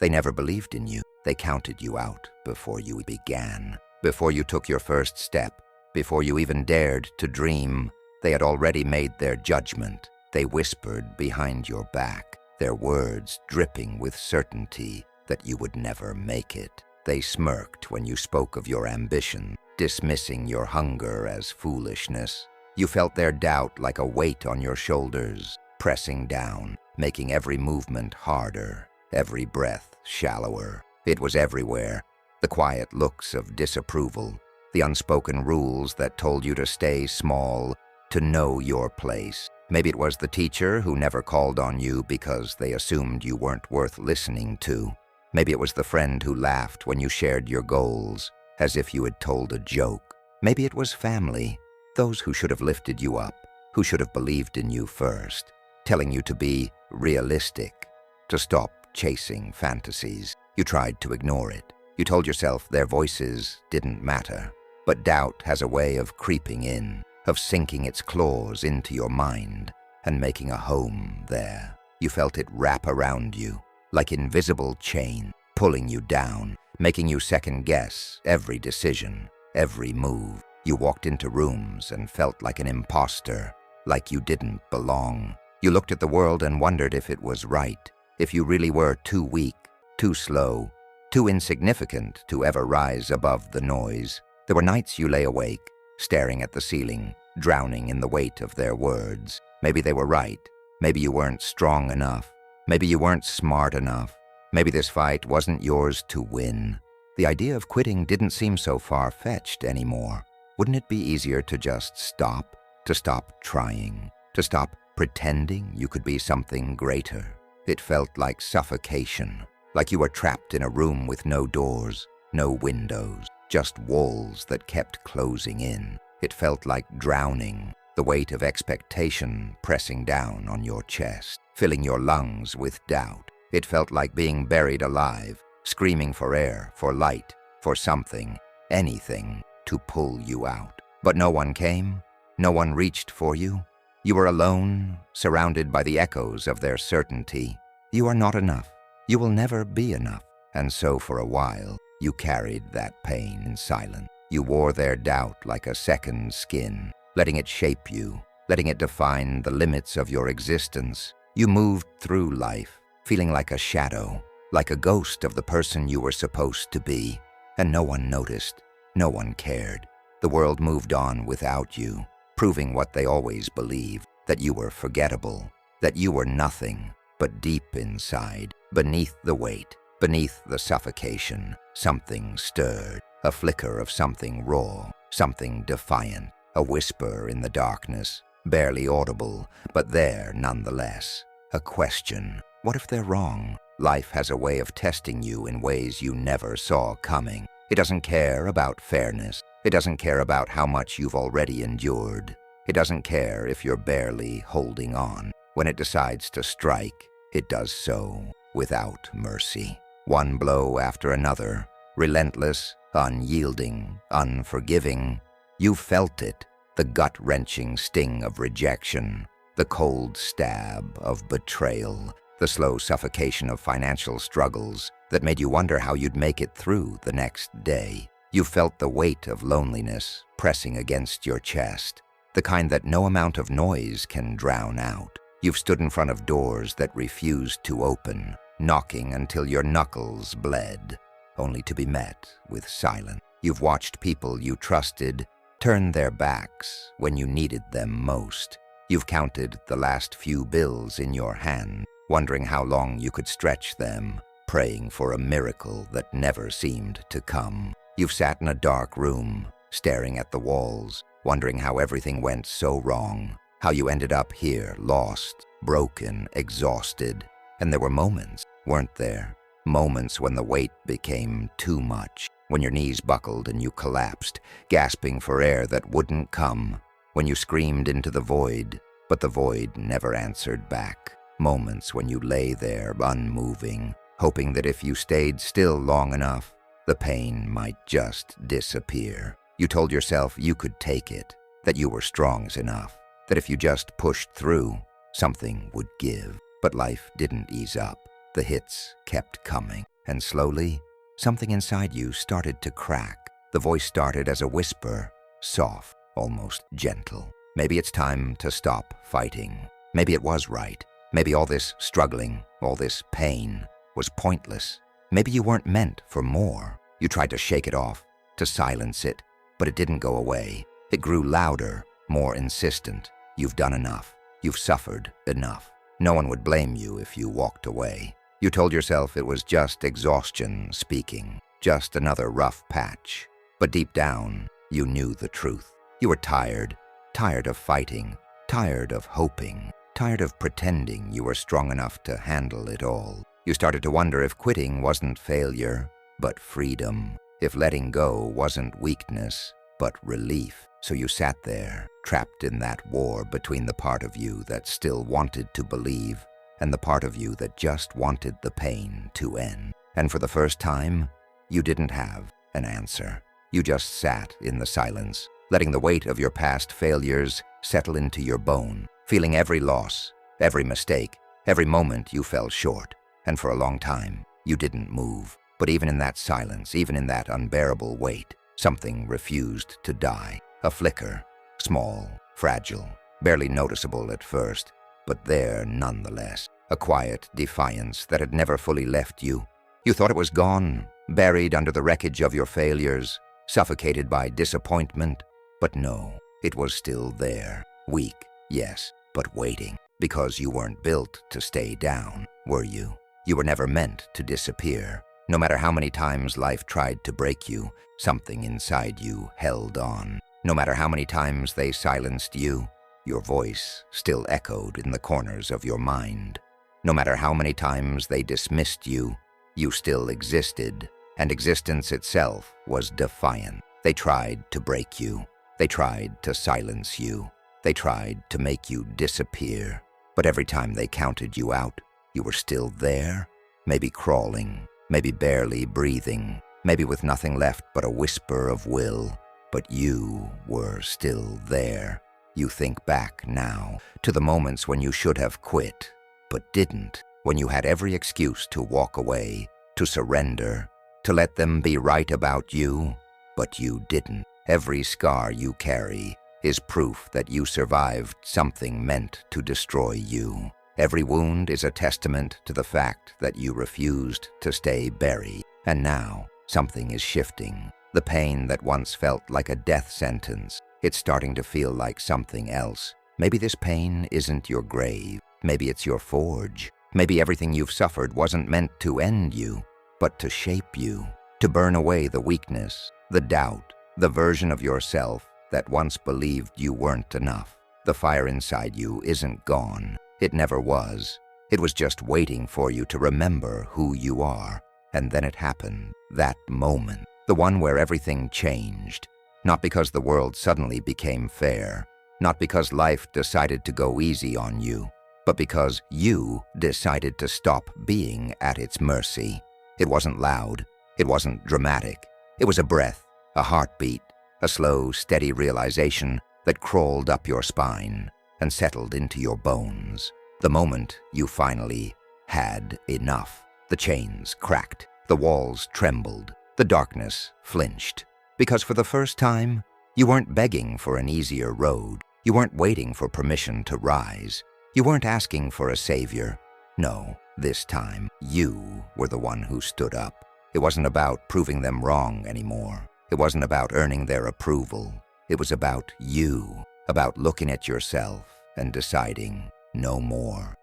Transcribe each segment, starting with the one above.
They never believed in you. They counted you out before you began. Before you took your first step, before you even dared to dream, they had already made their judgment. They whispered behind your back, their words dripping with certainty that you would never make it. They smirked when you spoke of your ambition, dismissing your hunger as foolishness. You felt their doubt like a weight on your shoulders, pressing down, making every movement harder, every breath shallower. It was everywhere. The quiet looks of disapproval, the unspoken rules that told you to stay small, to know your place. Maybe it was the teacher who never called on you because they assumed you weren't worth listening to. Maybe it was the friend who laughed when you shared your goals, as if you had told a joke. Maybe it was family, those who should have lifted you up, who should have believed in you first, telling you to be realistic, to stop chasing fantasies. You tried to ignore it. You told yourself their voices didn't matter. But doubt has a way of creeping in, of sinking its claws into your mind and making a home there. You felt it wrap around you, like invisible chain, pulling you down, making you second-guess every decision, every move. You walked into rooms and felt like an imposter, like you didn't belong. You looked at the world and wondered if it was right, if you really were too weak, too slow, too insignificant to ever rise above the noise. There were nights you lay awake, staring at the ceiling, drowning in the weight of their words. Maybe they were right. Maybe you weren't strong enough. Maybe you weren't smart enough. Maybe this fight wasn't yours to win. The idea of quitting didn't seem so far-fetched anymore. Wouldn't it be easier to just stop, to stop trying, to stop pretending you could be something greater? It felt like suffocation, like you were trapped in a room with no doors, no windows, just walls that kept closing in. It felt like drowning, the weight of expectation pressing down on your chest, filling your lungs with doubt. It felt like being buried alive, screaming for air, for light, for something, anything to pull you out. But no one came. No one reached for you. You were alone, surrounded by the echoes of their certainty. You are not enough. You will never be enough. And so for a while, you carried that pain in silence. You wore their doubt like a second skin, letting it shape you, letting it define the limits of your existence. You moved through life, feeling like a shadow, like a ghost of the person you were supposed to be. And no one noticed. No one cared. The world moved on without you, proving what they always believed, that you were forgettable, that you were nothing. But deep inside, beneath the weight, beneath the suffocation, something stirred, a flicker of something raw, something defiant, a whisper in the darkness, barely audible, but there nonetheless. A question. What if they're wrong? Life has a way of testing you in ways you never saw coming. It doesn't care about fairness. It doesn't care about how much you've already endured. It doesn't care if you're barely holding on. When it decides to strike, it does so without mercy. One blow after another, relentless, unyielding, unforgiving. You felt it, the gut-wrenching sting of rejection, the cold stab of betrayal, the slow suffocation of financial struggles that made you wonder how you'd make it through the next day. You felt the weight of loneliness pressing against your chest, the kind that no amount of noise can drown out. You've stood in front of doors that refused to open, knocking until your knuckles bled, only to be met with silence. You've watched people you trusted turn their backs when you needed them most. You've counted the last few bills in your hand, wondering how long you could stretch them, praying for a miracle that never seemed to come. You've sat in a dark room, staring at the walls, wondering how everything went so wrong, how you ended up here, lost, broken, exhausted. And there were moments, weren't there? Moments when the weight became too much, when your knees buckled and you collapsed, gasping for air that wouldn't come, when you screamed into the void, but the void never answered back. Moments when you lay there, unmoving, hoping that if you stayed still long enough, the pain might just disappear. You told yourself you could take it, that you were strong enough, that if you just pushed through, something would give. But life didn't ease up. The hits kept coming, and slowly, something inside you started to crack. The voice started as a whisper, soft, almost gentle. Maybe it's time to stop fighting. Maybe it was right. Maybe all this struggling, all this pain, was pointless. Maybe you weren't meant for more. You tried to shake it off, to silence it, but it didn't go away. It grew louder, more insistent. You've done enough. You've suffered enough. No one would blame you if you walked away. You told yourself it was just exhaustion speaking, just another rough patch. But deep down, you knew the truth. You were tired of fighting, tired of hoping, tired of pretending you were strong enough to handle it all. You started to wonder if quitting wasn't failure, but freedom. If letting go wasn't weakness, but relief. So you sat there, trapped in that war between the part of you that still wanted to believe and the part of you that just wanted the pain to end. And for the first time, you didn't have an answer. You just sat in the silence, letting the weight of your past failures settle into your bone, feeling every loss, every mistake, every moment you fell short. And for a long time, you didn't move. But even in that silence, even in that unbearable weight, something refused to die. A flicker, small, fragile, barely noticeable at first, but there nonetheless. A quiet defiance that had never fully left you. You thought it was gone, buried under the wreckage of your failures, suffocated by disappointment. But no, it was still there. Weak, yes, but waiting. Because you weren't built to stay down, were you? You were never meant to disappear. No matter how many times life tried to break you, something inside you held on. No matter how many times they silenced you, your voice still echoed in the corners of your mind. No matter how many times they dismissed you, you still existed, and existence itself was defiant. They tried to break you. They tried to silence you. They tried to make you disappear. But every time they counted you out, you were still there, maybe crawling, maybe barely breathing, maybe with nothing left but a whisper of will. But you were still there. You think back now to the moments when you should have quit, but didn't, when you had every excuse to walk away, to surrender, to let them be right about you, but you didn't. Every scar you carry is proof that you survived something meant to destroy you. Every wound is a testament to the fact that you refused to stay buried. And now, something is shifting. The pain that once felt like a death sentence, it's starting to feel like something else. Maybe this pain isn't your grave. Maybe it's your forge. Maybe everything you've suffered wasn't meant to end you, but to shape you, to burn away the weakness, the doubt, the version of yourself that once believed you weren't enough. The fire inside you isn't gone. It never was. It was just waiting for you to remember who you are. And then it happened, that moment, the one where everything changed. Not because the world suddenly became fair, not because life decided to go easy on you, but because you decided to stop being at its mercy. It wasn't loud. It wasn't dramatic. It was a breath, a heartbeat, a slow, steady realization that crawled up your spine and settled into your bones. The moment you finally had enough. The chains cracked, the walls trembled, the darkness flinched. Because for the first time, you weren't begging for an easier road. You weren't waiting for permission to rise. You weren't asking for a savior. No, this time, you were the one who stood up. It wasn't about proving them wrong anymore. It wasn't about earning their approval. It was about you, about looking at yourself and deciding, no more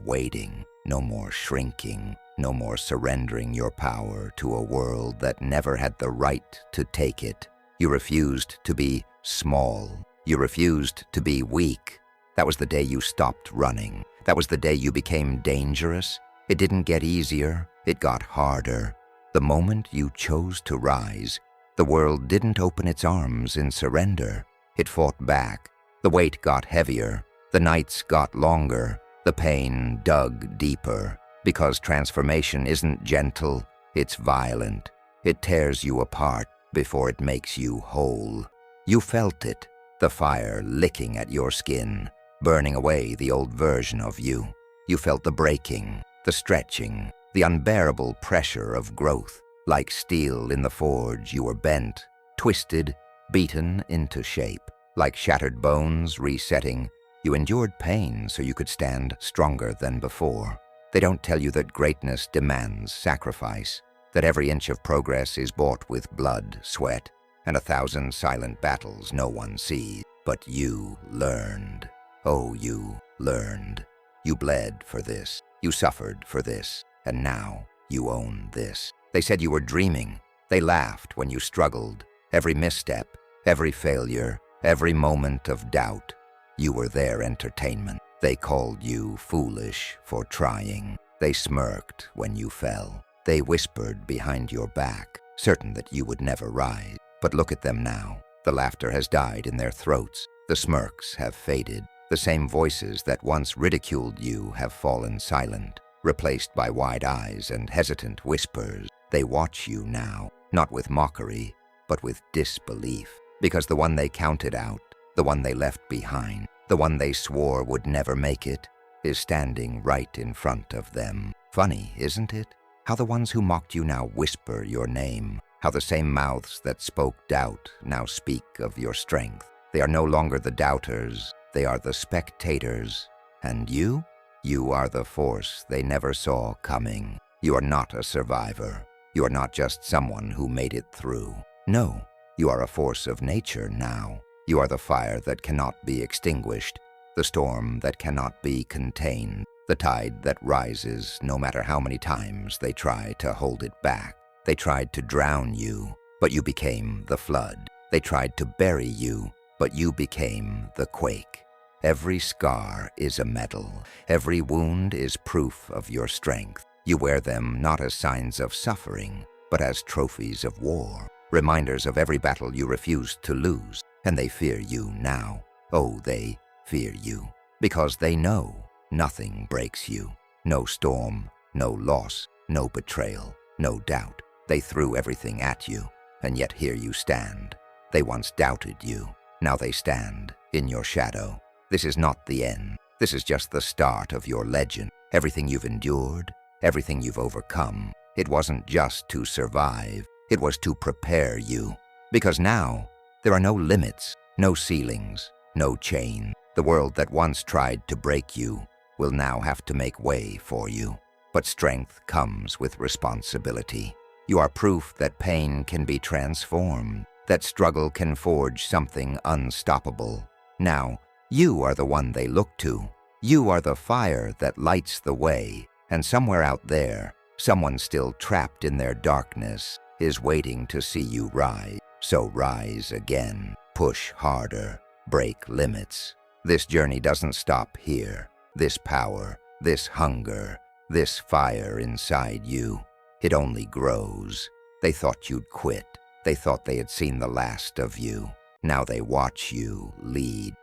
waiting, no more shrinking, no more surrendering your power to a world that never had the right to take it. You refused to be small. You refused to be weak. That was the day you stopped running. That was the day you became dangerous. It didn't get easier. It got harder. The moment you chose to rise, the world didn't open its arms in surrender. It fought back. The weight got heavier. The nights got longer. The pain dug deeper. Because transformation isn't gentle, it's violent. It tears you apart before it makes you whole. You felt it, the fire licking at your skin, burning away the old version of you. You felt the breaking, the stretching, the unbearable pressure of growth. Like steel in the forge, you were bent, twisted, beaten into shape. Like shattered bones resetting, you endured pain so you could stand stronger than before. They don't tell you that greatness demands sacrifice, that every inch of progress is bought with blood, sweat, and 1,000 silent battles no one sees. But you learned. Oh, you learned. You bled for this. You suffered for this. And now you own this. They said you were dreaming. They laughed when you struggled. Every misstep, every failure, every moment of doubt, you were their entertainment. They called you foolish for trying. They smirked when you fell. They whispered behind your back, certain that you would never rise. But look at them now. The laughter has died in their throats. The smirks have faded. The same voices that once ridiculed you have fallen silent, replaced by wide eyes and hesitant whispers. They watch you now, not with mockery, but with disbelief. Because the one they counted out, the one they left behind, the one they swore would never make it, is standing right in front of them. Funny, isn't it? How the ones who mocked you now whisper your name. How the same mouths that spoke doubt now speak of your strength. They are no longer the doubters, they are the spectators. And you? You are the force they never saw coming. You are not a survivor. You are not just someone who made it through. No, you are a force of nature now. You are the fire that cannot be extinguished, the storm that cannot be contained, the tide that rises no matter how many times they try to hold it back. They tried to drown you, but you became the flood. They tried to bury you, but you became the quake. Every scar is a medal. Every wound is proof of your strength. You wear them not as signs of suffering, but as trophies of war, reminders of every battle you refused to lose. And they fear you now. Oh, they fear you, because they know nothing breaks you. No storm, no loss, no betrayal, no doubt. They threw everything at you, and yet here you stand. They once doubted you. Now they stand in your shadow. This is not the end. This is just the start of your legend. Everything you've endured, everything you've overcome, it wasn't just to survive. It was to prepare you. Because now, there are no limits, no ceilings, no chain. The world that once tried to break you will now have to make way for you. But strength comes with responsibility. You are proof that pain can be transformed, that struggle can forge something unstoppable. Now, you are the one they look to. You are the fire that lights the way. And somewhere out there, someone still trapped in their darkness is waiting to see you rise. So rise again, push harder, break limits. This journey doesn't stop here. This power, this hunger, this fire inside you, it only grows. They thought you'd quit. They thought they had seen the last of you. Now they watch you lead,